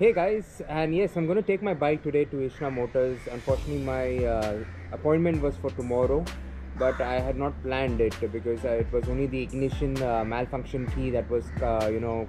Hey guys, and yes, I'm going to take my bike today to Ishna Motors. Unfortunately, my appointment was for tomorrow, but I had not planned it because it was only the ignition malfunction key that was,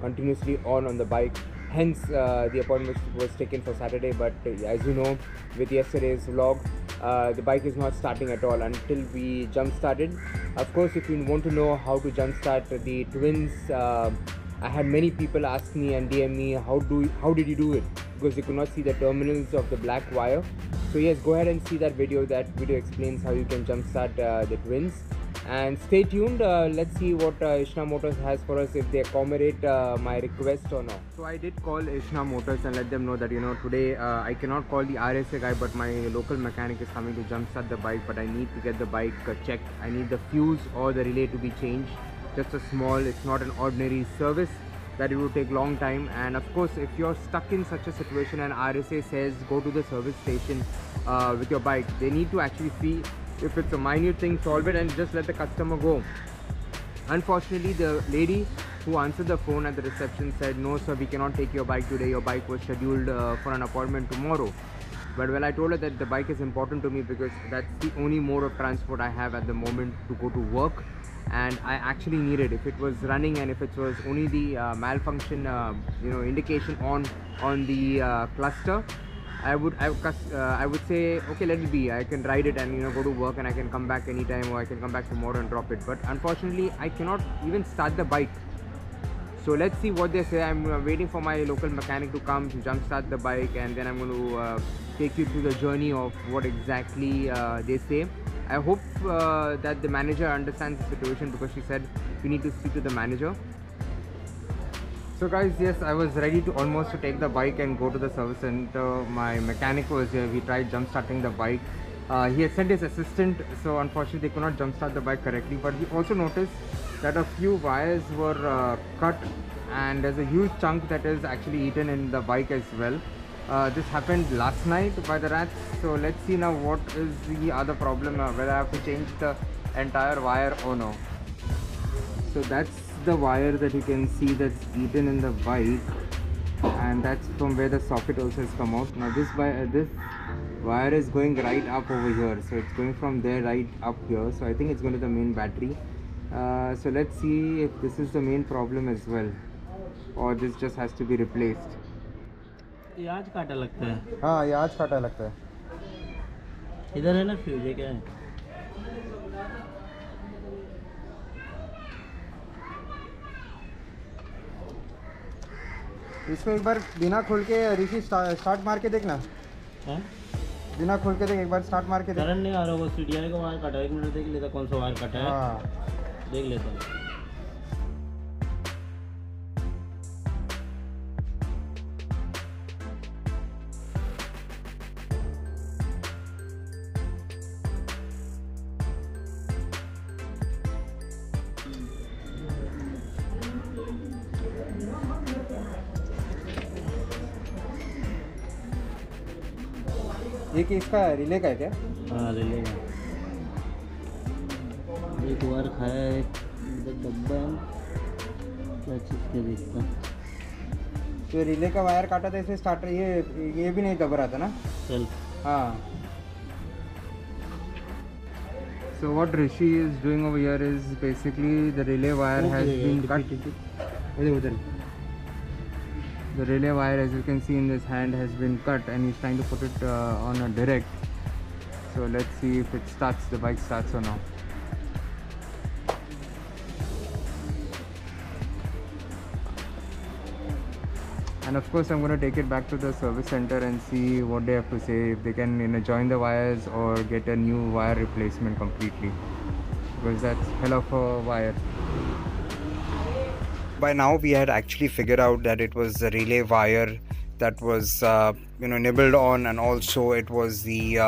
continuously on the bike. Hence, the appointment was taken for Saturday. But as you know, with yesterday's vlog, the bike is not starting at all until we jump started. Of course, if you want to know how to jump start the twins. I had many people ask me and DM me how did you do it, because you could not see the terminals of the black wire. So yes, go ahead and see that video. That video explains how you can jumpstart the twins. And stay tuned. Let's see what Ishna Motors has for us, if they accommodate my request or not. So I did call Ishna Motors and let them know that today I cannot call the RSA guy, but my local mechanic is coming to jumpstart the bike. But I need to get the bike checked. I need the fuse or the relay to be changed. Just a small, it's not an ordinary service that it will take long time. And of course, if you're stuck in such a situation and RSA says go to the service station with your bike, they need to actually see if it's a minute thing, solve it and just let the customer go. Unfortunately, the lady who answered the phone at the reception said, no sir, we cannot take your bike today, your bike was scheduled for an appointment tomorrow. But well, I told her that the bike is important to me because that's the only mode of transport I have at the moment to go to work, and I actually need it. If it was running and if it was only the malfunction indication on the cluster, I would say okay, let it be. I can ride it and go to work, and I can come back anytime, or I can come back tomorrow and drop it. But unfortunately, I cannot even start the bike. So let's see what they say. I'm waiting for my local mechanic to come to jumpstart the bike, and then I'm going to take you through the journey of what exactly they say. I hope that the manager understands the situation, because she said we need to speak to the manager. So guys, yes, I was ready to almost take the bike and go to the service center. My mechanic was here. We tried jump starting the bike. He had sent his assistant, so unfortunately they could not jump start the bike correctly. But we also noticed that a few wires were cut, and there's a huge chunk that is actually eaten in the bike as well. This happened last night by the rats. So let's see now what is the other problem, whether I have to change the entire wire or no. So that's the wire that you can see that's eaten in the bike, and that's from where the socket also has come out. Now this wire is going right up over here, so it's going from there right up here. So I think it's going to the main battery. So let's see if this is the main problem as well, or this just has to be replaced. ये आज काटा लगता है। हाँ, ये आज काटा लगता है। इधर है ना फ्यूज, है क्या है? इसको एक बार बिना खोल के ऋषि स्टार्ट मार के देखना। बिना खोल के देख, एक बार स्टार्ट मार के देख। करंट नहीं आ रहा होगा, सीडीआर का वायर काटा है। 1 मिनट देख लेता कौन सा वायर काटा है। हाँ, देख लेता हूँ। ये किसका है? रिले का है क्या? हाँ, ले लेगा। एक वायर खाया है, इधर डब्बा है, क्या चीज़ के देखता। तो रिले का वायर काटा था, इसे स्टार्टर ये भी नहीं दब रहा था ना? चल। हाँ। So what Rishi is doing over here is basically the relay wire has been cut. The relay wire, as you can see in this hand, has been cut, and he's trying to put it on a direct. So let's see if it starts, the bike starts or not. And of course I'm going to take it back to the service center and see what they have to say, if they can join the wires or get a new wire replacement completely, because that's hell of a wire. By now we had actually figured out that it was the relay wire that was nibbled on, and also it was the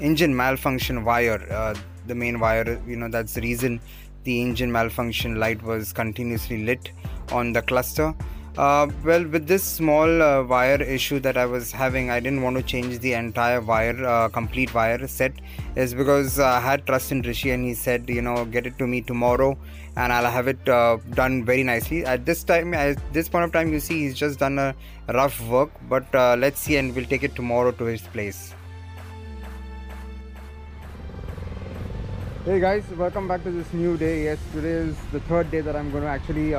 engine malfunction wire, the main wire. That's the reason the engine malfunction light was continuously lit on the cluster. Well, with this small wire issue that I was having, I didn't want to change the entire wire, complete wire set, is because I had trust in Rishi and he said, get it to me tomorrow and I'll have it done very nicely. At this time, at this point of time, you see, he's just done a rough work, but let's see, and we'll take it tomorrow to his place. Hey guys, welcome back to this new day. Yes, today is the third day that I'm going to actually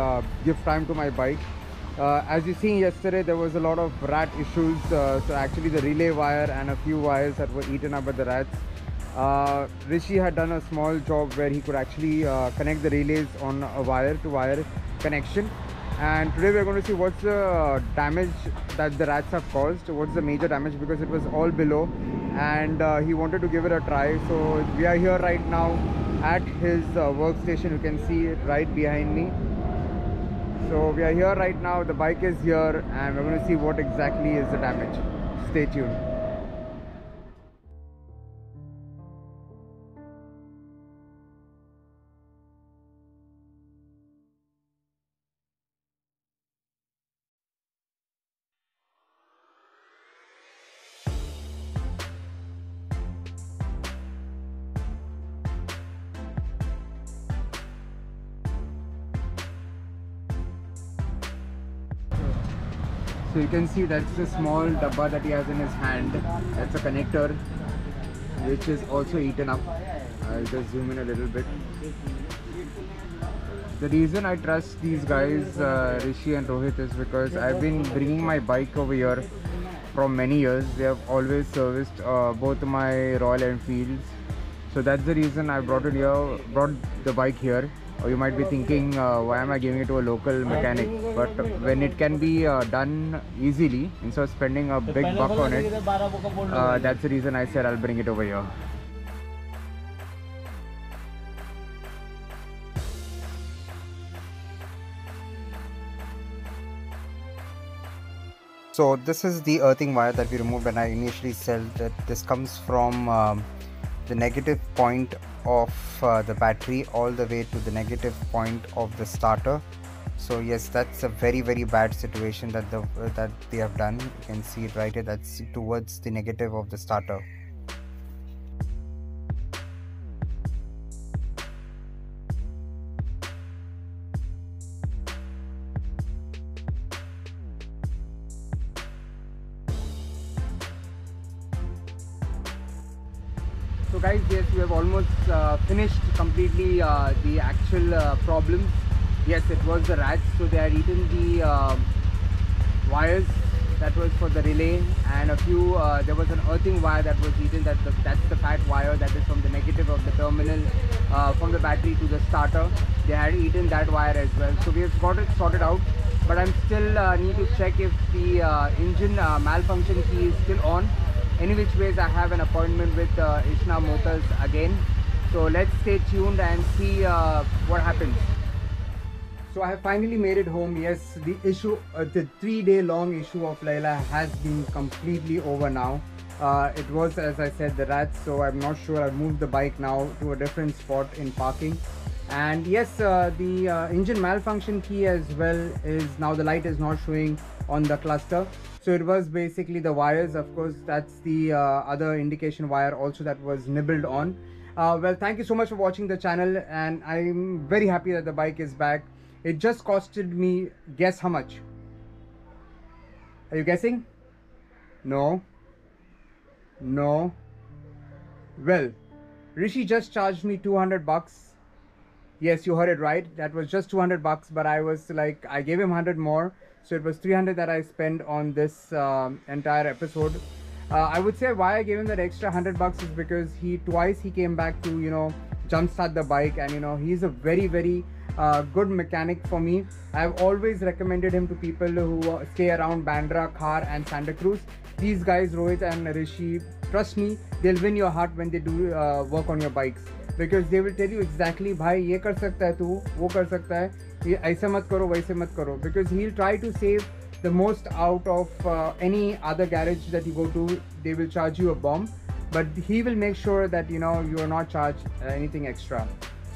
give time to my bike. As you seen yesterday, there was a lot of rat issues, so actually the relay wire and a few wires that were eaten up by the rats. Rishi had done a small job where he could actually connect the relays on a wire to wire connection, and today we're going to see what's the damage that the rats have caused, what's the major damage, because it was all below and he wanted to give it a try. So we are here right now at his workstation. You can see it right behind me. So we are here right now, the bike is here, and we're going to see what exactly is the damage. Stay tuned. So you can see that's the small dabba that he has in his hand. That's a connector which is also eaten up. I'll just zoom in a little bit. The reason I trust these guys, Rishi and Rohit, is because I've been bringing my bike over here from many years. They have always serviced both my Royal Enfields. So that's the reason I brought the bike here. Or you might be thinking, why am I giving it to a local mechanic? But when it can be done easily, instead of spending a big buck on it, that's the reason I said I'll bring it over here. So this is the earthing wire that we removed when I initially said that this comes from the negative point of the battery all the way to the negative point of the starter. So yes, that's a very bad situation that they have done. You can see it right here, that's towards the negative of the starter. So guys, yes, we have almost finished completely the actual problems. Yes, it was the rats, so they had eaten the wires that was for the relay, and a few there was an earthing wire that was eaten. That's the fat wire that is from the negative of the terminal from the battery to the starter. They had eaten that wire as well, so we have got it sorted out. But I'm still need to check if the engine malfunction key is still on. Any which ways, I have an appointment with Ishna Motors again, so let's stay tuned and see what happens. So I have finally made it home. Yes, the issue, the 3-day long issue of Layla has been completely over now. It was, as I said, the rats, so I'm not sure. I've moved the bike now to a different spot in parking. And yes, the engine malfunction key as well is now, the light is not showing on the cluster. So it was basically the wires. Of course, that's the other indication wire also that was nibbled on. Well, thank you so much for watching the channel, and I'm very happy that the bike is back. It just costed me, guess how much? Are you guessing? No. Well, Rishi just charged me 200 bucks. Yes, you heard it right. That was just 200 bucks, but I was like, I gave him 100 more. So it was 300 that I spent on this entire episode. I would say why I gave him that extra 100 bucks is because twice he came back to, jumpstart the bike, and he's a very good mechanic for me. I've always recommended him to people who stay around Bandra, Khar and Santa Cruz. These guys, Rohit and Rishi, trust me, they'll win your heart when they do work on your bikes, because they will tell you exactly, bhai ye kar sakta hai tu, wo kar sakta hai, ye aise mat karo, waise mat karo, because he'll try to save the most out of any other garage that you go to. They will charge you a bomb, but he will make sure that you are not charged anything extra.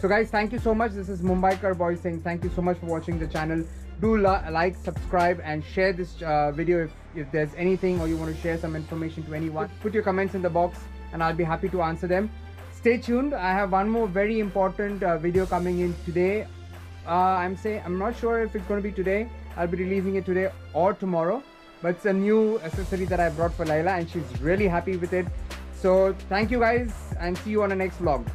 So guys, thank you so much. This is Mumbaikar Boy saying thank you so much for watching the channel. Do like, subscribe, and share this video if there's anything, or you want to share some information to anyone. Put your comments in the box and I'll be happy to answer them. Stay tuned. I have one more very important video coming in today. I'm not sure if it's going to be today. I'll be releasing it today or tomorrow, but it's a new accessory that I brought for Laila and she's really happy with it. So thank you guys and see you on the next vlog.